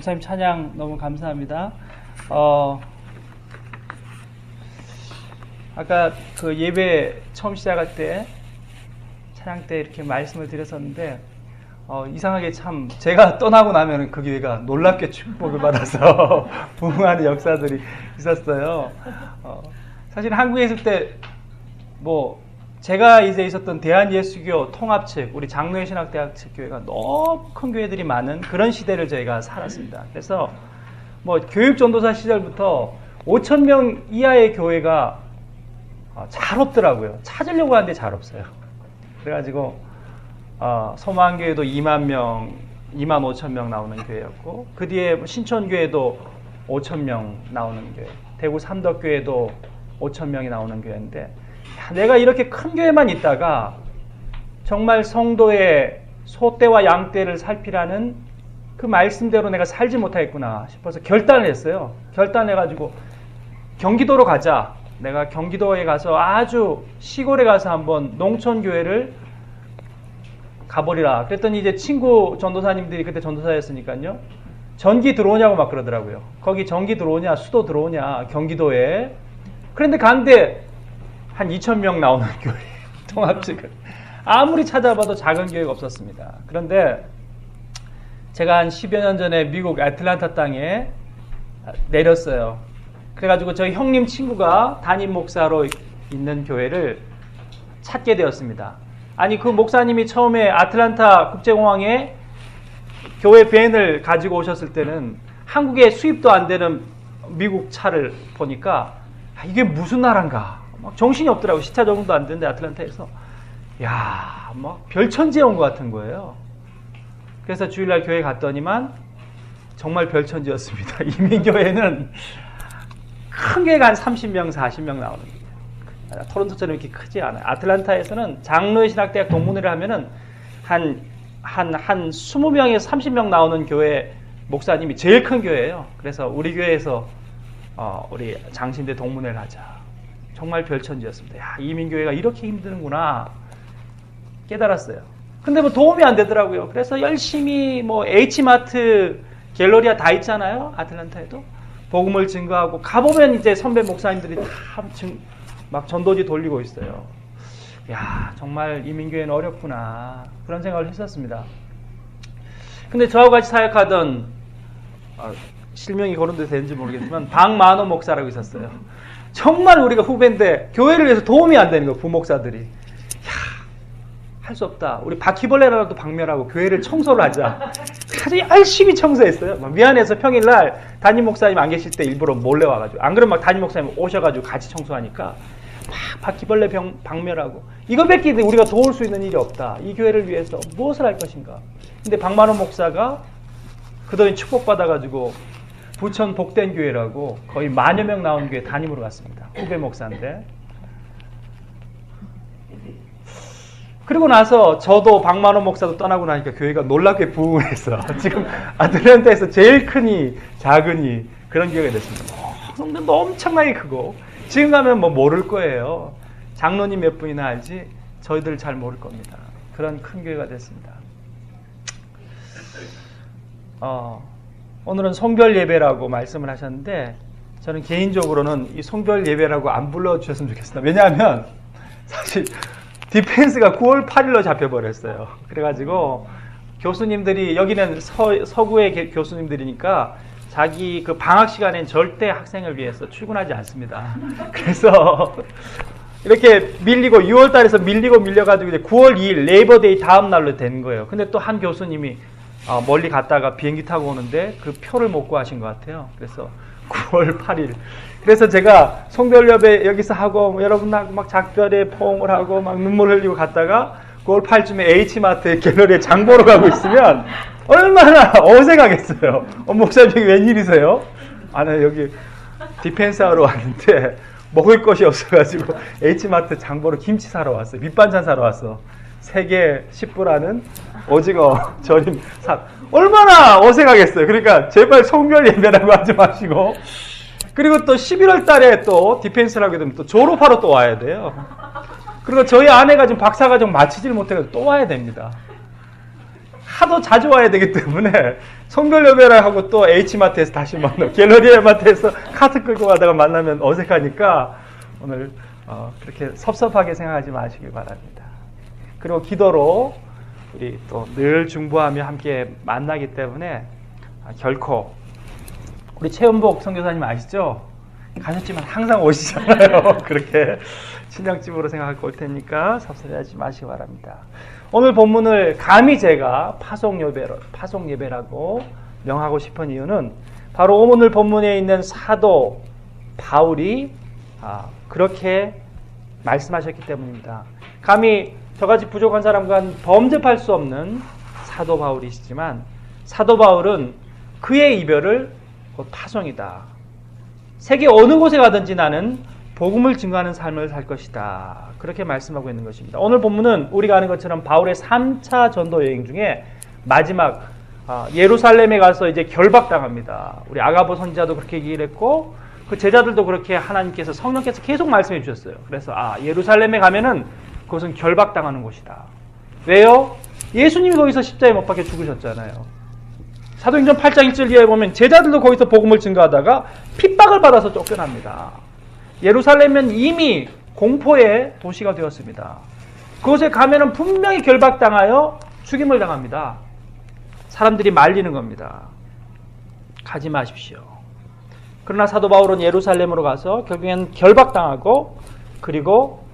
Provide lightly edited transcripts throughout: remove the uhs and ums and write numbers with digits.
목사님 찬양 너무 감사합니다. 아까 그 예배 처음 시작할 때 찬양 때 이렇게 말씀을 드렸었는데 이상하게 참 제가 떠나고 나면 그 교회가 놀랍게 축복을 받아서 부흥하는 역사들이 있었어요. 사실 한국에 있을 때 뭐 제가 이제 있었던 대한예수교 통합측 우리 장로신학대학 측 교회가 너무 큰 교회들이 많은 그런 시대를 저희가 살았습니다. 그래서 뭐 교육전도사 시절부터 5,000명 이하의 교회가 잘 없더라고요. 찾으려고 하는데 잘 없어요. 그래가지고 소망교회도 2만 명, 2만 5천 명 나오는 교회였고 그 뒤에 신촌교회도 5천 명 나오는 교회, 대구 삼덕교회도 5천 명이 나오는 교회인데 내가 이렇게 큰 교회만 있다가 정말 성도의 소떼와 양떼를 살피라는 그 말씀대로 내가 살지 못하겠구나 싶어서 결단을 했어요. 결단해가지고 경기도로 가자. 내가 경기도에 가서 아주 시골에 가서 한번 농촌교회를 가버리라. 그랬더니 이제 친구 전도사님들이 그때 전도사였으니까요. 전기 들어오냐고 막 그러더라고요. 거기 전기 들어오냐, 수도 들어오냐, 경기도에. 그런데 간데 한 2,000명 나오는 교회, 통합측을. 아무리 찾아봐도 작은 교회가 없었습니다. 그런데 제가 한 10여 년 전에 미국 애틀랜타 땅에 내렸어요. 그래가지고 저희 형님 친구가 담임 목사로 있는 교회를 찾게 되었습니다. 아니 그 목사님이 처음에 아틀란타 국제공항에 교회 밴을 가지고 오셨을 때는 한국에 수입도 안 되는 미국 차를 보니까 이게 무슨 나라인가 막 정신이 없더라고요. 시차 적응도 안 되는데 아틀란타에서 야, 막 별천지에 온 것 같은 거예요. 그래서 주일날 교회 갔더니만 정말 별천지였습니다. 이민교회는 큰 교회가 한 30명, 40명 나오는 거예요. 토론토처럼 이렇게 크지 않아요. 아틀란타에서는 장로의 신학대학 동문회를 하면은 한 20명에서 30명 나오는 교회 목사님이 제일 큰 교회예요. 그래서 우리 교회에서 우리 장신대 동문회를 하자. 정말 별천지였습니다. 야, 이민교회가 이렇게 힘드는구나 깨달았어요. 근데 뭐 도움이 안 되더라고요. 그래서 열심히 뭐 H마트, 갤러리아 다 있잖아요. 아틀란타에도. 복음을 증거하고 가보면 이제 선배 목사님들이 다 막 전도지 돌리고 있어요. 야, 정말 이민교회는 어렵구나 그런 생각을 했었습니다. 근데 저하고 같이 사역하던 실명이 거론돼도 되는지 모르겠지만 박만호 목사라고 있었어요. 정말 우리가 후배인데 교회를 위해서 도움이 안 되는 거예요. 부목사들이. 할 수 없다. 우리 바퀴벌레라도 박멸하고 교회를 청소를 하자. 아주 열심히 청소했어요. 미안해서 평일날 담임 목사님 안 계실 때 일부러 몰래 와가지고 안 그러면 막 담임 목사님 오셔가지고 같이 청소하니까 막 바퀴벌레 박멸하고 이거밖에 우리가 도울 수 있는 일이 없다. 이 교회를 위해서 무엇을 할 것인가. 근데 박만호 목사가 그동안 축복받아가지고 부천 복된 교회라고 거의 10,000여 명 나온 교회 담임으로 갔습니다. 후배 목사인데. 그리고 나서 저도 박만호 목사도 떠나고 나니까 교회가 놀랍게 부흥을 해서 지금 아틀란타에서 제일 크니 작으니 그런 교회가 됐습니다. 성전도 엄청나게 크고 지금 가면 뭐 모를 거예요. 장로님 몇 분이나 알지 저희들 잘 모를 겁니다. 그런 큰 교회가 됐습니다. 오늘은 송별 예배라고 말씀을 하셨는데 저는 개인적으로는 이 송별 예배라고 안 불러주셨으면 좋겠습니다. 왜냐하면 사실 디펜스가 9월 8일로 잡혀버렸어요. 그래가지고 교수님들이 여기는 서구의 교수님들이니까 자기 그 방학 시간엔 절대 학생을 위해서 출근하지 않습니다. 그래서 이렇게 밀리고 6월 달에서 밀려가지고 이제 9월 2일 레이버데이 다음 날로 된 거예요. 근데 또 한 교수님이 멀리 갔다가 비행기 타고 오는데 그 표를 못 구하신 것 같아요. 그래서 9월 8일. 그래서 제가 송별예배 여기서 하고 여러분하고 막 작별에 포옹을 하고 막 눈물 흘리고 갔다가 9월 8일쯤에 H마트 갤러리에 장 보러 가고 있으면 얼마나 어색하겠어요. 목사님 여기 웬일이세요? 나 여기 디펜스 하러 왔는데 먹을 것이 없어가지고 H마트 장 보러 김치 사러 왔어요. 밑반찬 사러 왔어. 3개 10불하는 오징어 절임 얼마나 어색하겠어요. 그러니까 제발 송별 예배라고 하지 마시고 그리고 또 11월 달에 또 디펜스를 하게 되면 또 졸업하러 또 와야 돼요. 그리고 저희 아내가 지금 박사과정 마치질 못해서 또 와야 됩니다. 하도 자주 와야 되기 때문에 성별여배를 하고 또 H마트에서 다시 만나, 갤러리아마트에서 카트 끌고 가다가 만나면 어색하니까 오늘 그렇게 섭섭하게 생각하지 마시길 바랍니다. 그리고 기도로 우리 또 늘 중보하며 함께 만나기 때문에 결코 우리 최은복 선교사님 아시죠? 가셨지만 항상 오시잖아요. 그렇게 친정집으로 생각하고 올 테니까 섭섭해하지 마시기 바랍니다. 오늘 본문을 감히 제가 파송 예배라고 명하고 싶은 이유는 바로 오늘 본문에 있는 사도 바울이 그렇게 말씀하셨기 때문입니다. 감히 저같이 부족한 사람과 범접할 수 없는 사도 바울이시지만 사도 바울은 그의 이별을 곧 파송이다. 세계 어느 곳에 가든지 나는 복음을 증거하는 삶을 살 것이다. 그렇게 말씀하고 있는 것입니다. 오늘 본문은 우리가 아는 것처럼 바울의 3차 전도 여행 중에 마지막 예루살렘에 가서 이제 결박당합니다. 우리 아가보 선지자도 그렇게 얘기를 했고 그 제자들도 그렇게 하나님께서 성령께서 계속 말씀해 주셨어요. 그래서 예루살렘에 가면은 그것은 결박당하는 곳이다. 왜요? 예수님이 거기서 십자가에 못 박혀 죽으셨잖아요. 사도행전 8장 1절 이하에 보면 제자들도 거기서 복음을 증거하다가 핍박을 받아서 쫓겨납니다. 예루살렘은 이미 공포의 도시가 되었습니다. 그곳에 가면은 분명히 결박당하여 죽임을 당합니다. 사람들이 말리는 겁니다. 가지 마십시오. 그러나 사도 바울은 예루살렘으로 가서 결국엔 결박당하고 그리고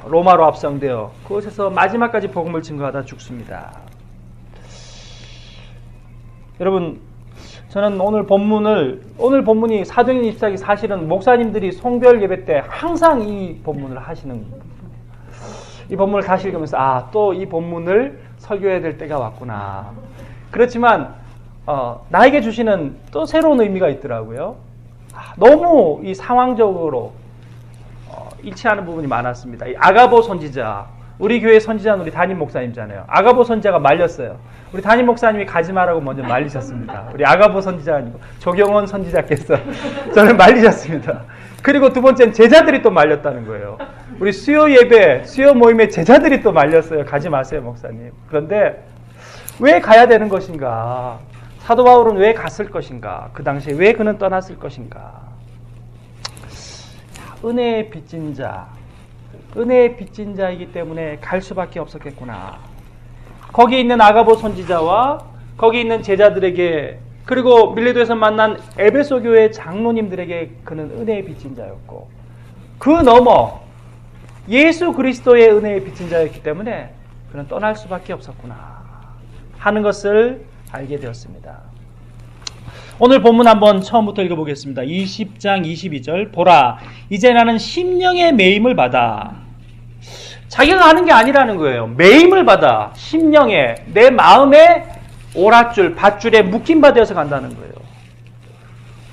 로마로 압송되어 그곳에서 마지막까지 복음을 증거하다 죽습니다. 여러분, 저는 오늘 본문이 사도행전 24기 사실은 목사님들이 송별 예배 때 항상 이 본문을 하시는, 이 본문을 다시 읽으면서 또 이 본문을 설교해야 될 때가 왔구나. 그렇지만 나에게 주시는 또 새로운 의미가 있더라고요. 너무 이 상황적으로 일치하는 부분이 많았습니다. 이 아가보 선지자, 우리 교회 선지자는 우리 담임 목사님이잖아요. 아가보 선지자가 말렸어요. 우리 담임 목사님이 가지 마라고 먼저 말리셨습니다. 우리 아가보 선지자 아니고 조경원 선지자께서 저를 말리셨습니다. 그리고 두 번째는 제자들이 또 말렸다는 거예요. 우리 수요 예배, 수요 모임의 제자들이 또 말렸어요. 가지 마세요, 목사님. 그런데 왜 가야 되는 것인가? 사도 바울은 왜 갔을 것인가? 그 당시에 왜 그는 떠났을 것인가? 은혜의 빚진 자, 은혜의 빚진 자이기 때문에 갈 수밖에 없었겠구나. 거기 있는 아가보 선지자와 거기 있는 제자들에게, 그리고 밀레도에서 만난 에베소 교회 장로님들에게 그는 은혜의 빚진 자였고, 그 너머 예수 그리스도의 은혜의 빚진 자였기 때문에 그는 떠날 수밖에 없었구나 하는 것을 알게 되었습니다. 오늘 본문 한번 처음부터 읽어보겠습니다. 20장 22절. 보라, 이제 나는 심령의 매임을 받아. 자기가 하는 게 아니라는 거예요. 매임을 받아. 심령에, 내 마음에 오랏줄, 밧줄에 묶임바 되어서 간다는 거예요.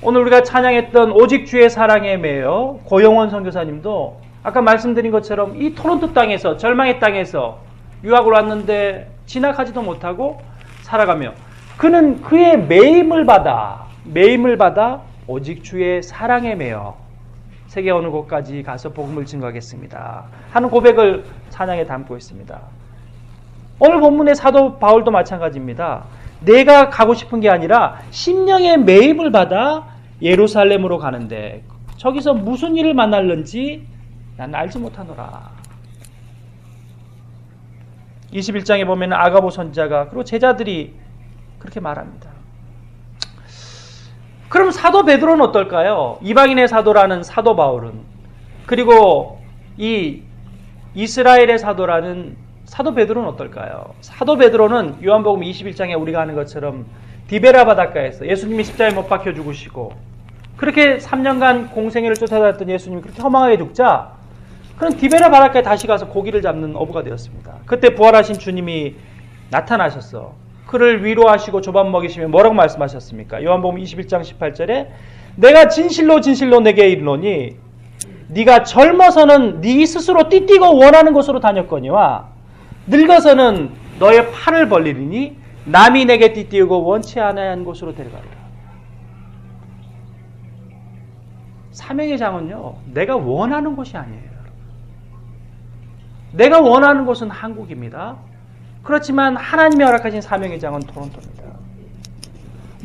오늘 우리가 찬양했던 오직 주의 사랑에 매여 고영원 선교사님도 아까 말씀드린 것처럼 이 토론토 땅에서, 절망의 땅에서 유학을 왔는데 진학하지도 못하고 살아가며 그는 그의 매임을 받아 오직 주의 사랑에 매여 세계 어느 곳까지 가서 복음을 증거하겠습니다 하는 고백을 찬양에 담고 있습니다. 오늘 본문의 사도 바울도 마찬가지입니다. 내가 가고 싶은 게 아니라 심령의 매임을 받아 예루살렘으로 가는데 저기서 무슨 일을 만날는지 난 알지 못하노라. 21장에 보면 아가보 선지자가 그리고 제자들이 그렇게 말합니다. 그럼 사도 베드로는 어떨까요? 이방인의 사도라는 사도 바울은, 그리고 이 이스라엘의 사도라는 사도 베드로는 어떨까요? 사도 베드로는 요한복음 21장에 우리가 아는 것처럼 디베라 바닷가에서 예수님이 십자가에 못 박혀 죽으시고 그렇게 3년간 공생애를 쫓아다녔던 예수님이 그렇게 허망하게 죽자 그는 디베라 바닷가에 다시 가서 고기를 잡는 어부가 되었습니다. 그때 부활하신 주님이 나타나셨어. 그를 위로하시고 조밥 먹이시며 뭐라고 말씀하셨습니까? 요한복음 21장 18절에 내가 진실로 진실로 내게 이르노니 네가 젊어서는 네 스스로 띠띠고 원하는 곳으로 다녔거니와 늙어서는 너의 팔을 벌리리니 남이 내게 띠띠우고 원치 않아한 곳으로 데려가리라. 사명의 장은요, 내가 원하는 곳이 아니에요. 내가 원하는 곳은 한국입니다. 그렇지만 하나님이 허락하신 사명의 장은 토론토입니다.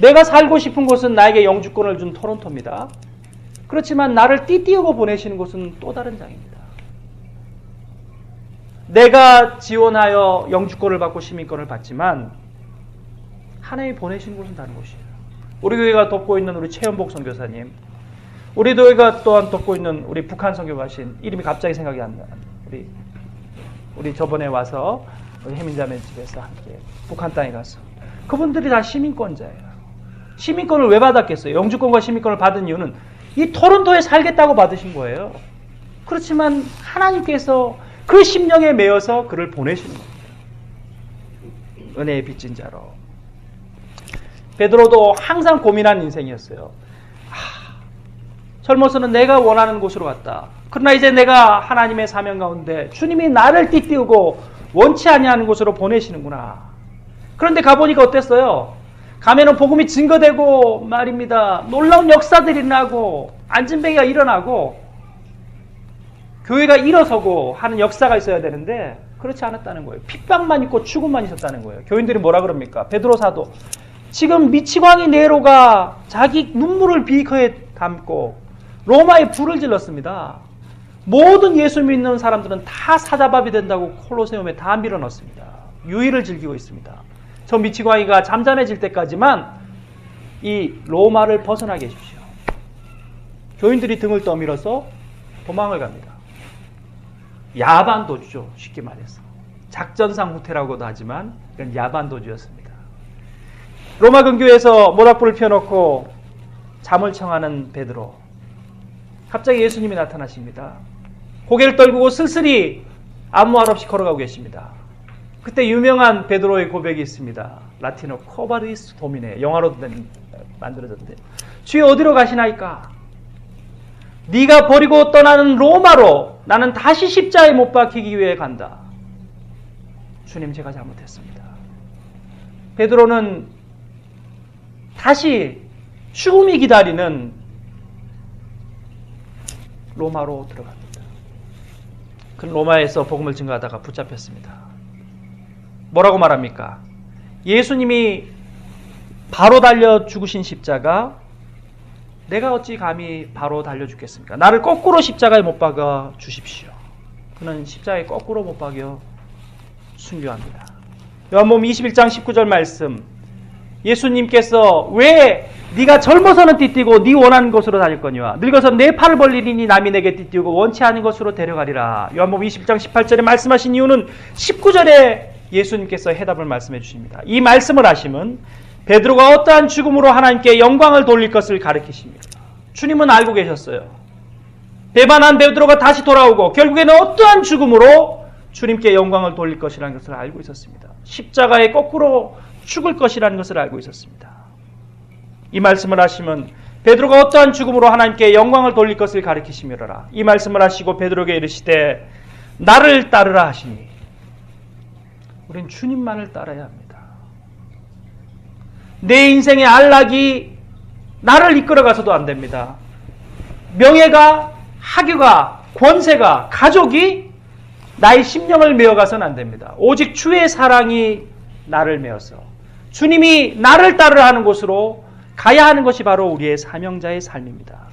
내가 살고 싶은 곳은 나에게 영주권을 준 토론토입니다. 그렇지만 나를 띠띠우고 보내시는 곳은 또 다른 장입니다. 내가 지원하여 영주권을 받고 시민권을 받지만 하나님이 보내시는 곳은 다른 곳이에요. 우리 교회가 돕고 있는 우리 최연복 선교사님, 우리 교회가 또한 돕고 있는 우리 북한 선교가신, 이름이 갑자기 생각이 안 나는 우리 저번에 와서 우리 해민자매 집에서 함께 북한 땅에 가서, 그분들이 다 시민권자예요. 시민권을 왜 받았겠어요? 영주권과 시민권을 받은 이유는 이 토론토에 살겠다고 받으신 거예요. 그렇지만 하나님께서 그 심령에 매여서 그를 보내시는 겁니다. 은혜의 빚진 자로. 베드로도 항상 고민한 인생이었어요. 젊어서는 내가 원하는 곳으로 갔다. 그러나 이제 내가 하나님의 사명 가운데 주님이 나를 띠띠우고 원치 아니하는 곳으로 보내시는구나. 그런데 가보니까 어땠어요? 가면은 복음이 증거되고 말입니다. 놀라운 역사들이 일어나고 안진뱅이가 일어나고 교회가 일어서고 하는 역사가 있어야 되는데 그렇지 않았다는 거예요. 핍박만 있고 죽음만 있었다는 거예요. 교인들이 뭐라 그럽니까? 베드로 사도, 지금 미치광이 네로가 자기 눈물을 비커에 담고 로마에 불을 질렀습니다. 모든 예수 믿는 사람들은 다 사자밥이 된다고 콜로세움에 다 밀어넣습니다. 유의를 즐기고 있습니다. 저 미치광이가 잠잠해질 때까지만 이 로마를 벗어나게 해주십시오. 교인들이 등을 떠밀어서 도망을 갑니다. 야반도주죠. 쉽게 말해서. 작전상 후퇴라고도 하지만 이건 야반도주였습니다. 로마 근교에서 모닥불을 펴놓고 잠을 청하는 베드로. 갑자기 예수님이 나타나십니다. 고개를 떨구고 쓸쓸히 아무 말 없이 걸어가고 계십니다. 그때 유명한 베드로의 고백이 있습니다. 라틴어 코바리스 도미네, 영어로 만들어졌는데, 주여 어디로 가시나이까? 네가 버리고 떠나는 로마로 나는 다시 십자가에 못 박히기 위해 간다. 주님, 제가 잘못했습니다. 베드로는 다시 죽음이 기다리는 로마로 들어갑니다. 그 로마에서 복음을 증거하다가 붙잡혔습니다. 뭐라고 말합니까? 예수님이 바로 달려 죽으신 십자가, 내가 어찌 감히 바로 달려 죽겠습니까? 나를 거꾸로 십자가에 못 박아 주십시오. 그는 십자가에 거꾸로 못 박여 순교합니다. 요한복음 21장 19절 말씀, 예수님께서 왜 네가 젊어서는 띠띠고 네 원하는 곳으로 다닐 거니와 늙어서 내 팔을 벌리리니 남이 내게 띠띠우고 원치 않은 곳으로 데려가리라. 요한복음 21장 18절에 말씀하신 이유는 19절에 예수님께서 해답을 말씀해 주십니다. 이 말씀을 하시면 베드로가 어떠한 죽음으로 하나님께 영광을 돌릴 것을 가르치십니다. 주님은 알고 계셨어요. 배반한 베드로가 다시 돌아오고 결국에는 어떠한 죽음으로 주님께 영광을 돌릴 것이라는 것을 알고 있었습니다. 십자가에 거꾸로 죽을 것이라는 것을 알고 있었습니다. 이 말씀을 하시면 베드로가 어떠한 죽음으로 하나님께 영광을 돌릴 것을 가르치시미로라. 이 말씀을 하시고 베드로에게 이르시되 나를 따르라 하시니, 우린 주님만을 따라야 합니다. 내 인생의 안락이 나를 이끌어가서도 안 됩니다. 명예가, 학위가, 권세가, 가족이 나의 심령을 메어가서는 안 됩니다. 오직 주의 사랑이 나를 메어서 주님이 나를 따르라 하는 곳으로 가야 하는 것이 바로 우리의 사명자의 삶입니다.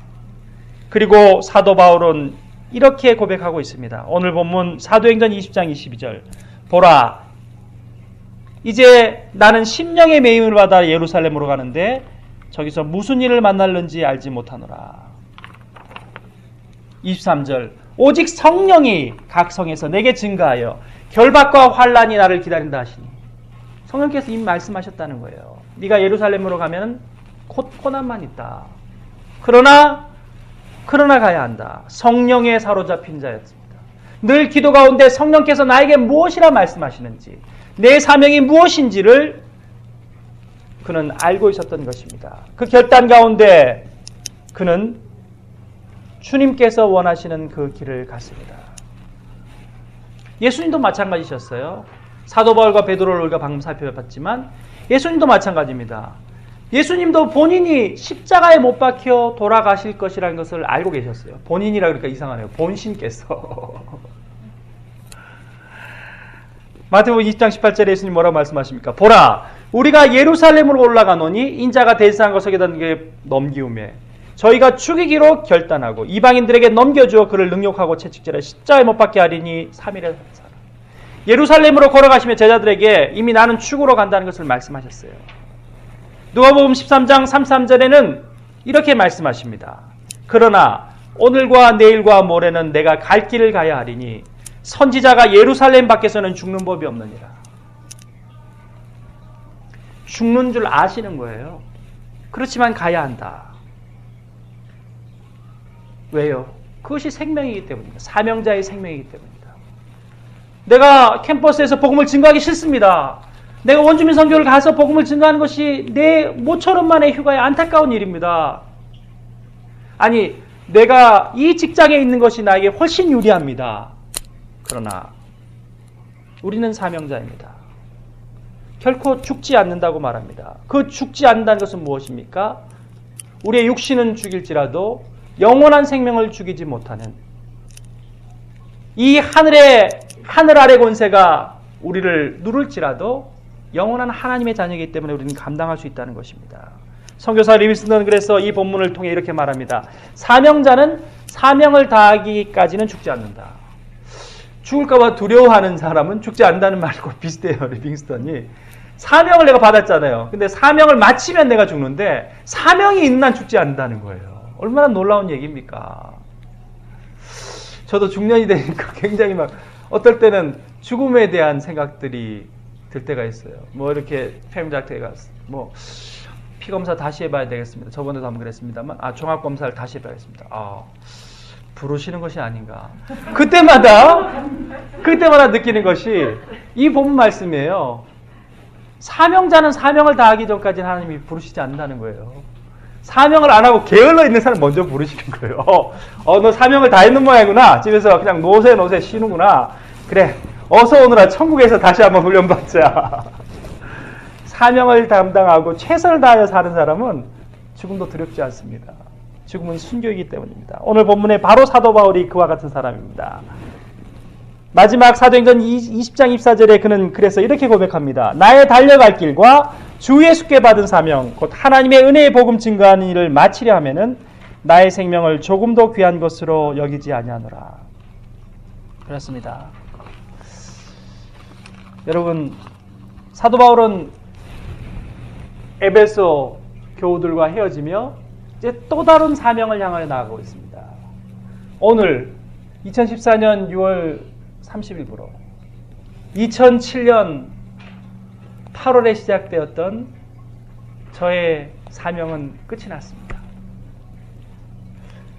그리고 사도 바울은 이렇게 고백하고 있습니다. 오늘 본문 사도행전 20장 22절, 보라, 이제 나는 심령의 매임을 받아 예루살렘으로 가는데 저기서 무슨 일을 만날는지 알지 못하노라. 23절, 오직 성령이 각 성에서 내게 증거하여 결박과 환란이 나를 기다린다 하시니, 성령께서 이미 말씀하셨다는 거예요. 네가 예루살렘으로 가면 고난만 있다. 그러나 가야 한다. 성령에 사로잡힌 자였습니다. 늘 기도 가운데 성령께서 나에게 무엇이라 말씀하시는지, 내 사명이 무엇인지를 그는 알고 있었던 것입니다. 그 결단 가운데 그는 주님께서 원하시는 그 길을 갔습니다. 예수님도 마찬가지셨어요. 사도 바울과 베드로를 우리가 방금 살펴봤지만 예수님도 마찬가지입니다. 예수님도 본인이 십자가에 못 박혀 돌아가실 것이라는 것을 알고 계셨어요. 본인이라 그러니까 이상하네요. 본신께서. 마태복음 20장 18절에 예수님 뭐라고 말씀하십니까? 보라, 우리가 예루살렘으로 올라가노니 인자가 대지상한 것에 넘기우매 저희가 죽이기로 결단하고 이방인들에게 넘겨주어 그를 능욕하고 채찍질해 십자가에 못 박게 하리니 3일에 살아. 예루살렘으로 걸어가시며 제자들에게 이미 나는 죽으러 간다는 것을 말씀하셨어요. 누가복음 13장 33절에는 이렇게 말씀하십니다. 그러나 오늘과 내일과 모레는 내가 갈 길을 가야 하리니 선지자가 예루살렘 밖에서는 죽는 법이 없느니라. 죽는 줄 아시는 거예요. 그렇지만 가야 한다. 왜요? 그것이 생명이기 때문입니다. 사명자의 생명이기 때문입니다. 내가 캠퍼스에서 복음을 증거하기 싫습니다. 내가 원주민 선교를 가서 복음을 증거하는 것이 내 모처럼 만의 휴가의 안타까운 일입니다. 아니, 내가 이 직장에 있는 것이 나에게 훨씬 유리합니다. 그러나 우리는 사명자입니다. 결코 죽지 않는다고 말합니다. 그 죽지 않는다는 것은 무엇입니까? 우리의 육신은 죽일지라도 영원한 생명을 죽이지 못하는 이 하늘 아래 권세가 우리를 누를지라도 영원한 하나님의 자녀이기 때문에 우리는 감당할 수 있다는 것입니다. 선교사 리비슨은 그래서 이 본문을 통해 이렇게 말합니다. 사명자는 사명을 다하기까지는 죽지 않는다. 죽을까봐 두려워하는 사람은 죽지 않는다는 말과 비슷해요. 리빙스턴이. 사명을 내가 받았잖아요. 근데 사명을 마치면 내가 죽는데 사명이 있는 한 죽지 않는다는 거예요. 얼마나 놀라운 얘기입니까? 저도 중년이 되니까 굉장히 막 어떨 때는 죽음에 대한 생각들이 들 때가 있어요. 뭐 이렇게 폐암작태에 가서 뭐 피검사 다시 해봐야 되겠습니다. 저번에도 한번 그랬습니다만 종합검사를 다시 해봐야겠습니다. 부르시는 것이 아닌가. 그때마다 느끼는 것이 이 본문 말씀이에요. 사명자는 사명을 다하기 전까지는 하나님이 부르시지 않는다는 거예요. 사명을 안 하고 게을러 있는 사람 먼저 부르시는 거예요. 너 사명을 다 했는 모양이구나. 집에서 그냥 노세 쉬는구나. 그래, 어서 오너라. 천국에서 다시 한번 훈련받자. 사명을 담당하고 최선을 다하여 사는 사람은 죽음도 두렵지 않습니다. 죽음은 순교이기 때문입니다. 오늘 본문에 바로 사도 바울이 그와 같은 사람입니다. 마지막 사도행전 20장 24절에 그는 그래서 이렇게 고백합니다. 나의 달려갈 길과 주 예수께 받은 사명 곧 하나님의 은혜의 복음 증거하는 일을 마치려 하면은 나의 생명을 조금도 귀한 것으로 여기지 아니하노라. 그렇습니다. 여러분, 사도 바울은 에베소 교우들과 헤어지며 이제 또 다른 사명을 향하여 나아가고 있습니다. 오늘 2014년 6월 30일부로 2007년 8월에 시작되었던 저의 사명은 끝이 났습니다.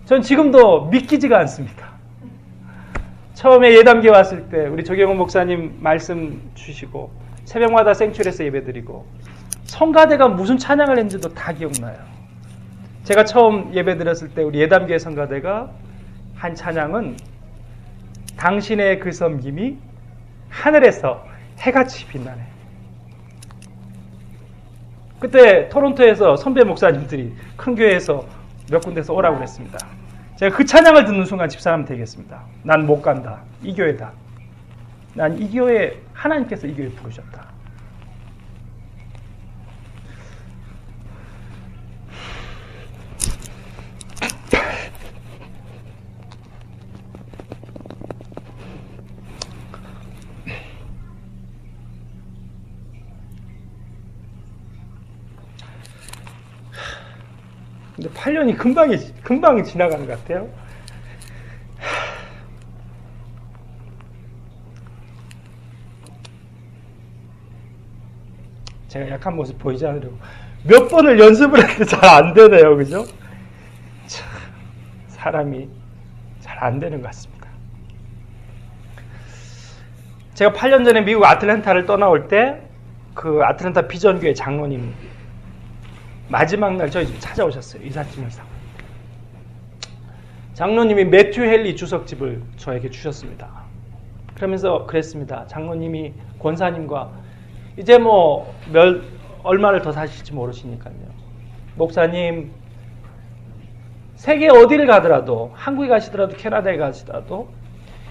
전 지금도 믿기지가 않습니다. 처음에 예담교회 왔을 때 우리 조경훈 목사님 말씀 주시고 새벽마다 생출에서 예배드리고 성가대가 무슨 찬양을 했는지도 다 기억나요. 제가 처음 예배드렸을 때 우리 예담교회 성가대가 한 찬양은 당신의 그 섬김이 하늘에서 해같이 빛나네. 그때 토론토에서 선배 목사님들이 큰 교회에서 몇 군데서 오라고 그랬습니다. 제가 그 찬양을 듣는 순간 집사람 되겠습니다. 난 못 간다. 이 교회다. 난 이 교회, 하나님께서 이 교회 부르셨다. 근데 8년이 금방 지나가는 것 같아요. 제가 약한 모습 보이지 않으려고 몇 번을 연습을 했는데 잘 안 되네요. 그죠? 참, 사람이 잘 안 되는 것 같습니다. 제가 8년 전에 미국 아틀랜타를 떠나올 때 그 아틀랜타 비전교회 장로님 마지막 날 저희 집 찾아오셨어요. 이삿짐을 사고. 장로님이 매튜 헨리 주석집을 저에게 주셨습니다. 그러면서 그랬습니다. 장로님이 권사님과 이제 뭐 얼마를 더 사실지 모르시니까요. 목사님, 세계 어디를 가더라도, 한국에 가시더라도 캐나다에 가시더라도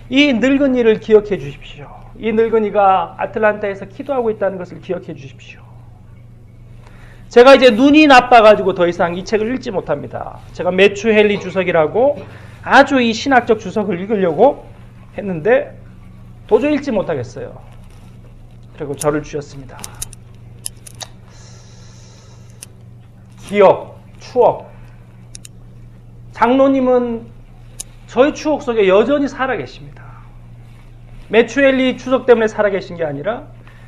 이 늙은이를 기억해 주십시오. 이 늙은이가 아틀란타에서 기도하고 있다는 것을 기억해 주십시오. 제가 이제 눈이 나빠가지고 더 이상 이 책을 읽지 못합니다. 제가 매추 헨리 주석이라고 아주 이 신학적 주석을 읽으려고 했는데 도저히 읽지 못하겠어요. 그리고 저를 주셨습니다. 기억, 추억. 장로님은 저의 추억 속에 여전히 살아계십니다. 매추 헨리 주석 때문에 살아계신 게 아니라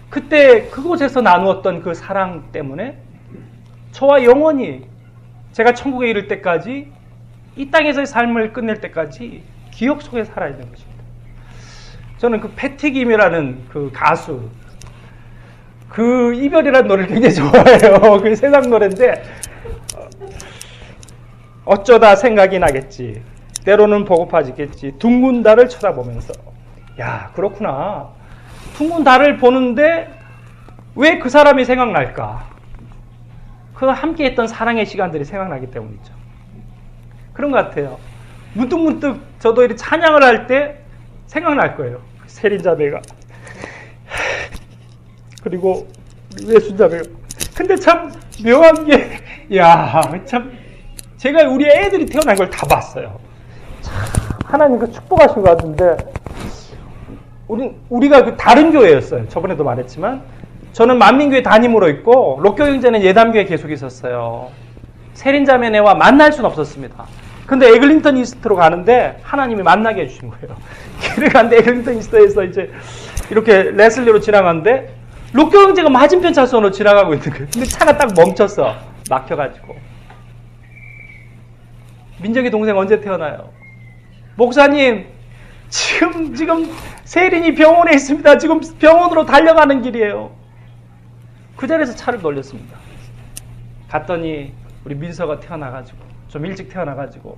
그때 그곳에서 나누었던 그 사랑 때문에 저와 영원히 제가 천국에 이를 때까지 이 땅에서의 삶을 끝낼 때까지 기억 속에 살아있는 것입니다. 저는 그 패티김이라는 그 가수 그 이별이라는 노래를 굉장히 좋아해요. 그 세상 노래인데 어쩌다 생각이 나겠지. 때로는 보고파지겠지. 둥근 달을 쳐다보면서 야 그렇구나. 둥근 달을 보는데 왜 그 사람이 생각날까? 그 함께했던 사랑의 시간들이 생각나기 때문이죠. 그런 것 같아요. 문득문득 저도 이렇게 찬양을 할 때 생각날 거예요. 세린자매가 그리고 외순자매가. 근데 참 묘한 게 참 제가 우리 애들이 태어난 걸 다 봤어요. 참 하나님 그 축복하신 것 같은데 우리가 그 다른 교회였어요. 저번에도 말했지만 저는 만민교회 담임으로 있고 록교형제는 예담교회 계속 있었어요. 세린자매네와 만날 수는 없었습니다. 근데 에글링턴 이스트로 가는데 하나님이 만나게 해주신 거예요. 길을 가는데 에글링턴 이스트에서 이제 이렇게 레슬리로 지나가는데 록교형제가 맞은편 차선으로 지나가고 있는 거예요. 근데 차가 딱 멈췄어. 막혀가지고. 민정이 동생 언제 태어나요? 목사님 지금 세린이 병원에 있습니다. 지금 병원으로 달려가는 길이에요. 그 자리에서 차를 돌렸습니다. 갔더니 우리 민서가 태어나가지고 좀 일찍 태어나가지고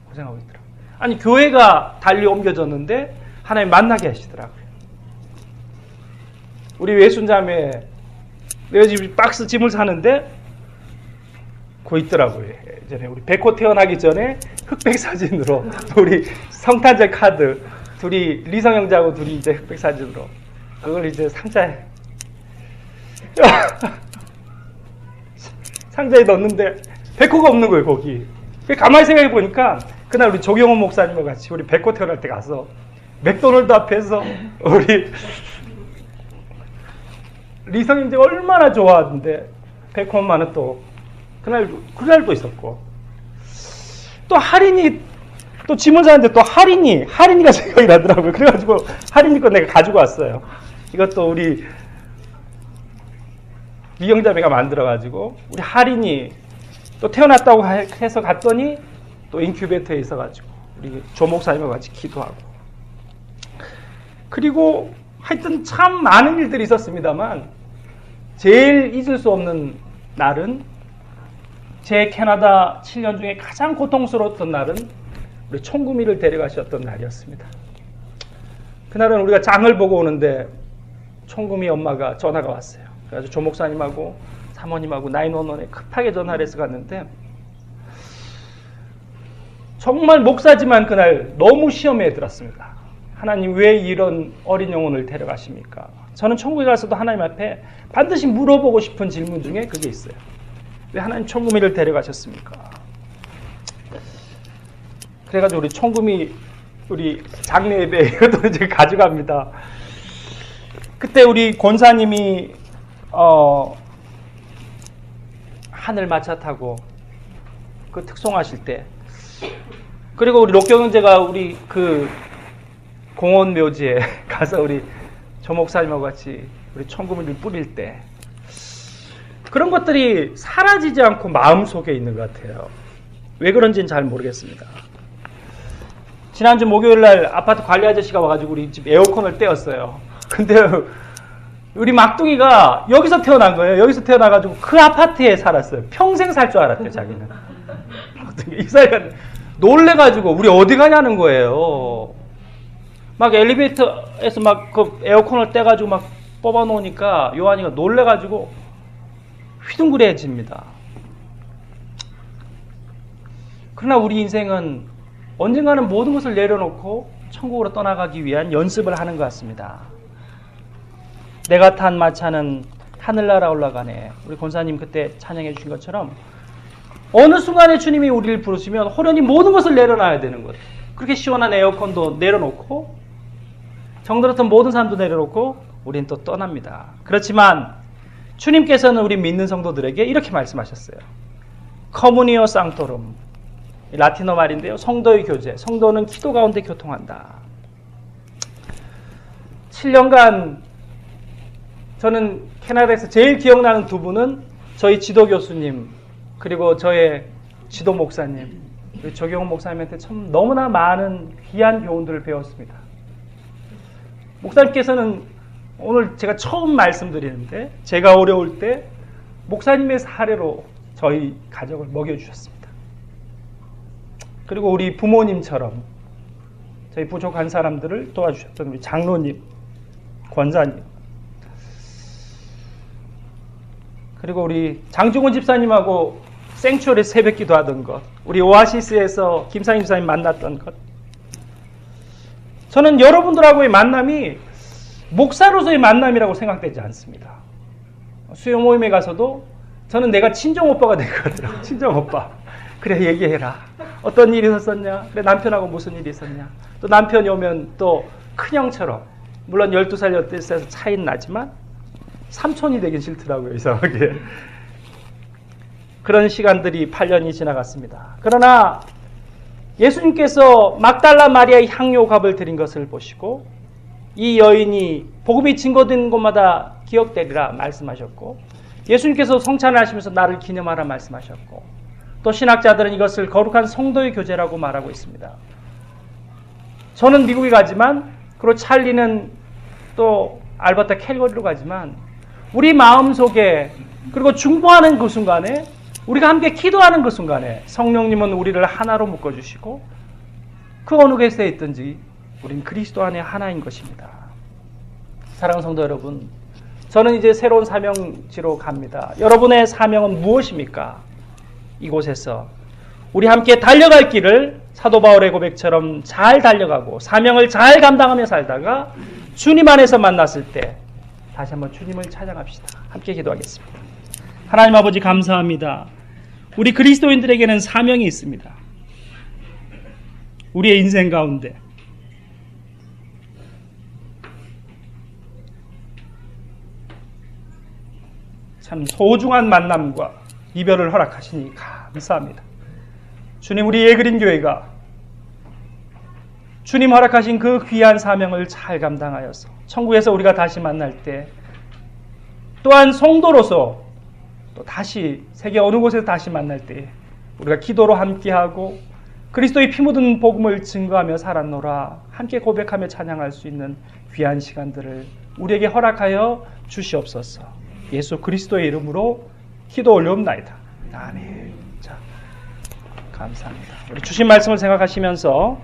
고생하고 있더라고요. 아니 교회가 달리 옮겨졌는데 하나님 만나게 하시더라고요. 우리 외순자매 내 집 박스 짐을 사는데 고 있더라고요. 예전에 우리 백호 태어나기 전에 흑백 사진으로 우리 성탄절 카드 둘이 리성 형제하고 둘이 이제 흑백 사진으로 그걸 이제 상자에 넣었는데 백호가 없는 거예요. 거기. 가만히 생각해 보니까 그날 우리 조경원 목사님과 같이 우리 백호 태어날 때 가서 맥도날드 앞에서 우리 리성 형제가 얼마나 좋아하는데 백호 엄마는 또 그날도 있었고 또 할인이 또 짐을 사는데 또 할인이가 생각이 나더라고요. 그래가지고 할인이 거 내가 가지고 왔어요. 이것도 우리 미영자매가 만들어가지고 우리 할인이 또 태어났다고 해서 갔더니 또 인큐베이터에 있어가지고 우리 조 목사님과 같이 기도하고 그리고 하여튼 참 많은 일들이 있었습니다만 제일 잊을 수 없는 날은 제 캐나다 7년 중에 가장 고통스러웠던 날은 우리 총구미를 데려가셨던 날이었습니다. 그날은 우리가 장을 보고 오는데 총구미 엄마가 전화가 왔어요. 그래서 조 목사님하고 사모님하고 911에 급하게 전화를 해서 갔는데 정말 목사지만 그날 너무 시험에 들었습니다. 하나님 왜 이런 어린 영혼을 데려가십니까? 저는 천국에 가서도 하나님 앞에 반드시 물어보고 싶은 질문 중에 그게 있어요. 왜 하나님 총구미를 데려가셨습니까? 그래가지고 우리 총구미 우리 장례 예배 이것도 이제 가져갑니다. 그때 우리 권사님이 하늘 마차 타고 그 특송하실 때 그리고 우리 록경제가 우리 그 공원 묘지에 가서 우리 조 목사님하고 같이 우리 총구미를 뿌릴 때 그런 것들이 사라지지 않고 마음속에 있는 것 같아요. 왜 그런지는 잘 모르겠습니다. 지난주 목요일날 아파트 관리 아저씨가 와가지고 우리 집 에어컨을 떼었어요. 근데 우리 막둥이가 여기서 태어난 거예요. 여기서 태어나가지고 그 아파트에 살았어요. 평생 살 줄 알았대요, 자기는. 이 사이가 놀래가지고 우리 어디 가냐는 거예요. 막 엘리베이터에서 막 그 에어컨을 떼가지고 막 뽑아놓으니까 요한이가 놀래가지고 휘둥그레집니다. 그러나 우리 인생은 언젠가는 모든 것을 내려놓고 천국으로 떠나가기 위한 연습을 하는 것 같습니다. 내가 탄 마차는 하늘나라 올라가네. 우리 권사님 그때 찬양해 주신 것처럼 어느 순간에 주님이 우리를 부르시면 호련히 모든 것을 내려놔야 되는 것. 그렇게 시원한 에어컨도 내려놓고 정들었던 모든 사람도 내려놓고 우리는 또 떠납니다. 그렇지만 주님께서는 우리 믿는 성도들에게 이렇게 말씀하셨어요. 커무니오 상토룸, 라틴어 말인데요. 성도의 교제, 성도는 기도 가운데 교통한다. 7년간 저는 캐나다에서 제일 기억나는 두 분은 저희 지도 교수님 그리고 저의 지도 목사님, 조경훈 목사님한테 참 너무나 많은 귀한 교훈들을 배웠습니다. 목사님께서는 오늘 제가 처음 말씀드리는데 제가 어려울 때 목사님의 사례로 저희 가족을 먹여주셨습니다. 그리고 우리 부모님처럼 저희 부족한 사람들을 도와주셨던 우리 장로님, 권사님, 그리고 우리 장중훈 집사님하고 생추얼에 새벽기도 하던 것, 우리 오아시스에서 김상임 집사님 만났던 것, 저는 여러분들하고의 만남이 목사로서의 만남이라고 생각되지 않습니다. 수요 모임에 가서도 저는 내가 친정오빠가 되거든요. 친정오빠. 그래 얘기해라. 어떤 일이 있었냐? 그래 남편하고 무슨 일이 있었냐? 또 남편이 오면 또 큰형처럼, 물론 12살 8살에서 차이는 나지만 삼촌이 되긴 싫더라고요. 이상하게. 그런 시간들이 8년이 지나갔습니다. 그러나 예수님께서 막달라 마리아의 향료값을 드린 것을 보시고 이 여인이 복음이 증거된 곳마다 기억되리라 말씀하셨고, 예수님께서 성찬을 하시면서 나를 기념하라 말씀하셨고, 또 신학자들은 이것을 거룩한 성도의 교제라고 말하고 있습니다. 저는 미국에 가지만, 그리고 찰리는 또 알버타 캘거리로 가지만, 우리 마음속에, 그리고 중보하는 그 순간에, 우리가 함께 기도하는 그 순간에 성령님은 우리를 하나로 묶어주시고 그 어느 곳에 있든지 우린 그리스도 안에 하나인 것입니다. 사랑하는 성도 여러분, 저는 이제 새로운 사명지로 갑니다. 여러분의 사명은 무엇입니까? 이곳에서 우리 함께 달려갈 길을 사도 바울의 고백처럼 잘 달려가고 사명을 잘 감당하며 살다가 주님 안에서 만났을 때 다시 한번 주님을 찬양합시다. 함께 기도하겠습니다. 하나님 아버지 감사합니다. 우리 그리스도인들에게는 사명이 있습니다. 우리의 인생 가운데 참 소중한 만남과 이별을 허락하시니 감사합니다. 주님, 우리 예그린교회가 주님 허락하신 그 귀한 사명을 잘 감당하여서 천국에서 우리가 다시 만날 때 또한 성도로서 또 다시 세계 어느 곳에서 다시 만날 때 우리가 기도로 함께하고 그리스도의 피 묻은 복음을 증거하며 살았노라 함께 고백하며 찬양할 수 있는 귀한 시간들을 우리에게 허락하여 주시옵소서. 예수 그리스도의 이름으로 기도 올려옵나이다. 아멘. 자, 감사합니다. 우리 주신 말씀을 생각하시면서